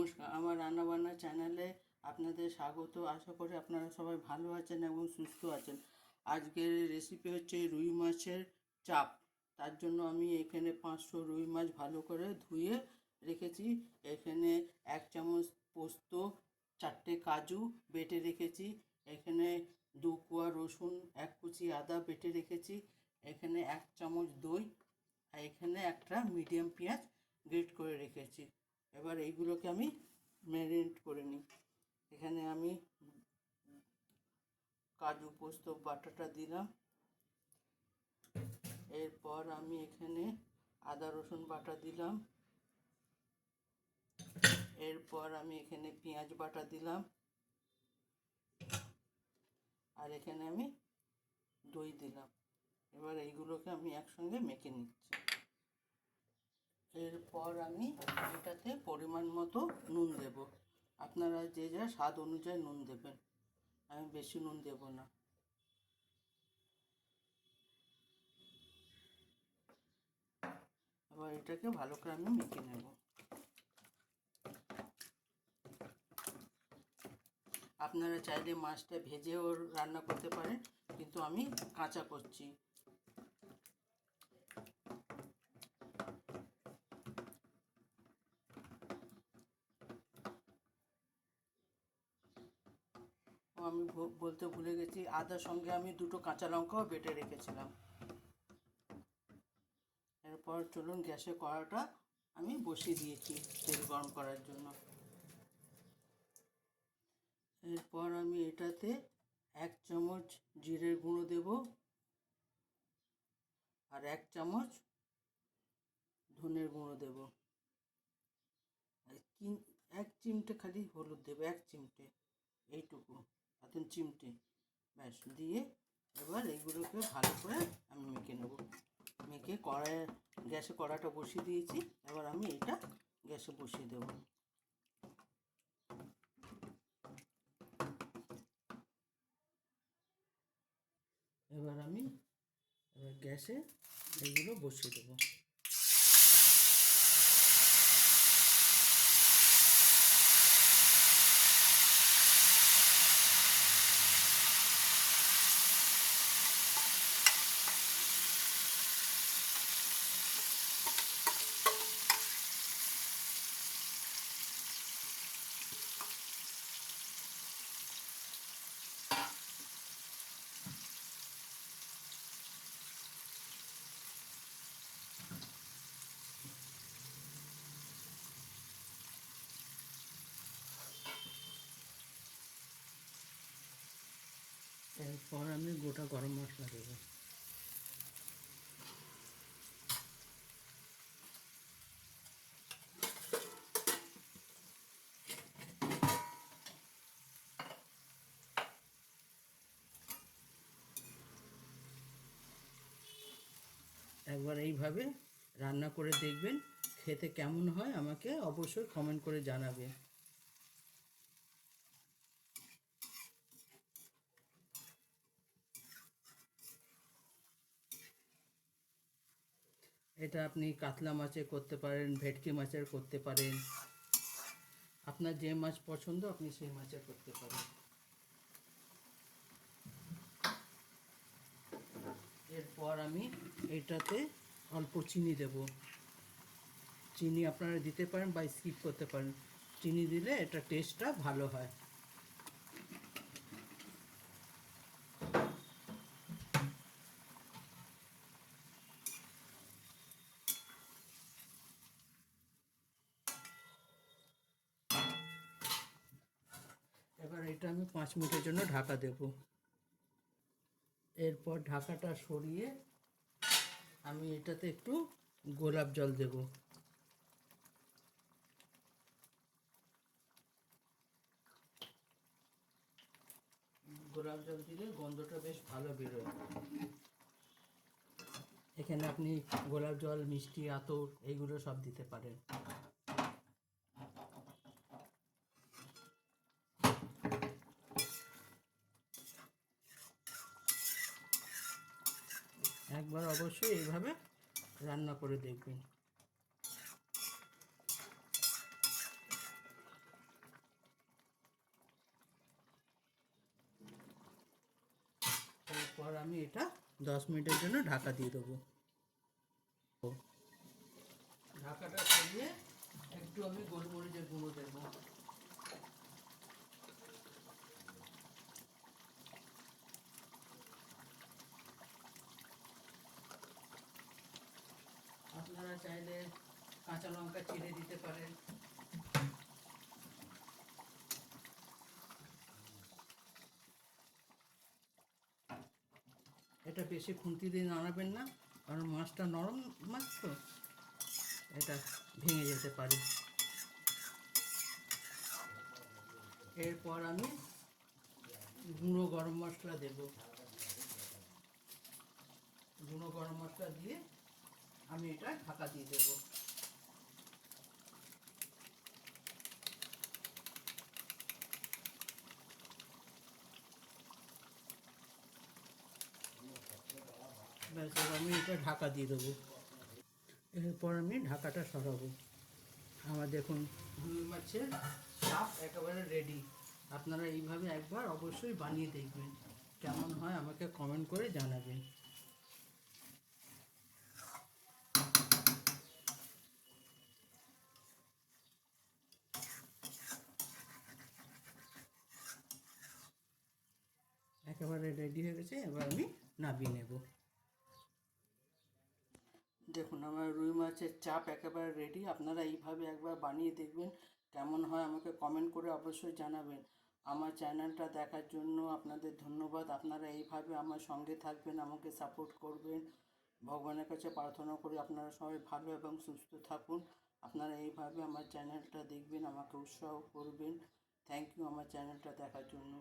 নমস্কার, আমার রান্নাবান্না চ্যানেলে আপনাদের স্বাগত। আশা করি আপনারা সবাই ভালো আছেন এবং সুস্থ আছেন। আজকের রেসিপি হচ্ছে রুই মাছের চাপ। তার জন্য আমি এখানে 500 রুই মাছ ভালো করে ধুয়ে রেখেছি। এখানে 1 চামচ পোস্ত, 4টে কাজু বেটে রেখেছি। এখানে 2 কোয়া রসুন, 1 কুচি আদা বেটে রেখেছি। এখানে 1 চামচ দই, আর এখানে একটা মিডিয়াম পেঁয়াজ গ্রেট করে রেখেছি। এবার এইগুলোকে আমি ম্যারিনেট করে নিই। এখানে আমি কাজু পোস্ত বাটাটা দিলাম। এরপর আমি এখানে আদা রসুন বাটা দিলাম। এরপর আমি এখানে পেঁয়াজ বাটা দিলাম। আর এখানে আমি দই দিলাম। এবার এইগুলোকে আমি একসঙ্গে মেখে নিচ্ছি। এরপর আমি এটাতে পরিমাণ মতো নুন দেব। আপনারা যে যা স্বাদ অনুযায়ী নুন দেবেন, আমি বেশি নুন দেব না। এবার এটাকে ভালো করে আমি মেখে নেব। আপনারা চাইলে মাছটা ভেজেও রান্না করতে পারেন, কিন্তু আমি কাঁচা করছি। আমি বলতে ভুলে গেছি, আদার সঙ্গে আমি 2টো কাঁচা লঙ্কাও বেটে রেখেছিলাম। এরপর চলুন, গ্যাসে কড়াটা আমি বসিয়ে দিয়েছি তেল গরম করার জন্য। এরপর আমি এটাতে 1 চামচ জিরের গুঁড়ো দেব, আর 1 চামচ ধনের গুঁড়ো দেব, আর 1 চিমটে খালি হলুদ দেব, 1 চিমটে, এইটুকু, এত চিমটে ব্যাস দিয়ে এবার এইগুলোকে ভালো করে আমি মেখে নেব। মেখে গ্যাসে কড়াটা বসিয়ে দিয়েছি। এবার আমি এটা গ্যাসে বসিয়ে দেব। এবার আমি গ্যাসে এইগুলো বসিয়ে দেবো। এরপর আমি গোটা গরম মশলা দেবো। একবার এইভাবে রান্না করে দেখবেন, খেতে কেমন হয় আমাকে অবশ্যই কমেন্ট করে জানাবেন। এটা আপনি কাতলা মাছের করতে পারেন, ভেটকি মাছের করতে পারেন, আপনার যে মাছ পছন্দ আপনি সেই মাছের করতে পারেন। এরপর আমি এটাতে অল্প চিনি দেব। চিনি আপনারা দিতে পারেন বা স্কিপ করতে পারেন। চিনি দিলে এটা টেস্টটা ভালো হয়। এবার এটা আমি 5 মিনিটের জন্য ঢাকা দেব। এরপর ঢাকাটা সরিয়ে আমি এটাতে একটু গোলাপ জল দেব। গোলাপ জল দিলে গন্ধটা বেশ ভালো বেরোয়। এখানে আপনি গোলাপ জল, মিষ্টি আতর এইগুলো সব দিতে পারেন। একবার অবশ্যই এইভাবে রান্না করে দেখবেন। আমি এটা 10 মিনিটের জন্য ঢাকা দিয়ে দেবো। ঢাকাটা সরিয়ে একটু আমি গোলমরিচের গুঁড়ো দেবো। আপনারা চাইলে কাঁচা লঙ্কা চিড়ে দিতে পারেন। এটা বেশি খুন্তি দিয়ে নাড়াবেন না, কারণ মাছটা নরম মাছ তো, এটা ভেঙে যেতে পারে। এরপর আমি গুঁড়ো গরম মশলা দেব। গুঁড়ো গরম মশলা দিয়ে আমি এটা ঢাকা দিয়ে দেবো। ব্যাস, এবার আমি এটা ঢাকা দিয়ে দেবো। এরপর আমি ঢাকাটা সরাবো। আমার দেখুন রুই মাছের চাপ একেবারে রেডি। আপনারা এইভাবে একবার অবশ্যই বানিয়ে দেখবেন, কেমন হয় আমাকে কমেন্ট করে জানাবেন। একেবারে রেডি হয়ে গেছে, এবার আমি নামিয়ে নেব। দেখুন আমার রুই মাছের চাপ একেবারে রেডি। আপনারা এইভাবে একবার বানিয়ে দেখবেন, কেমন হয় আমাকে কমেন্ট করে অবশ্যই জানাবেন। আমার চ্যানেলটা দেখার জন্য আপনাদের ধন্যবাদ। আপনারা এইভাবে আমার সঙ্গে থাকবেন, আমাকে সাপোর্ট করবেন। ভগবানের কাছে প্রার্থনা করি আপনারা সবাই ভালো এবং সুস্থ থাকুন। আপনারা এইভাবে আমার চ্যানেলটা দেখবেন, আমাকে উৎসাহ করবেন। থ্যাংক ইউ আমার চ্যানেলটা দেখার জন্য।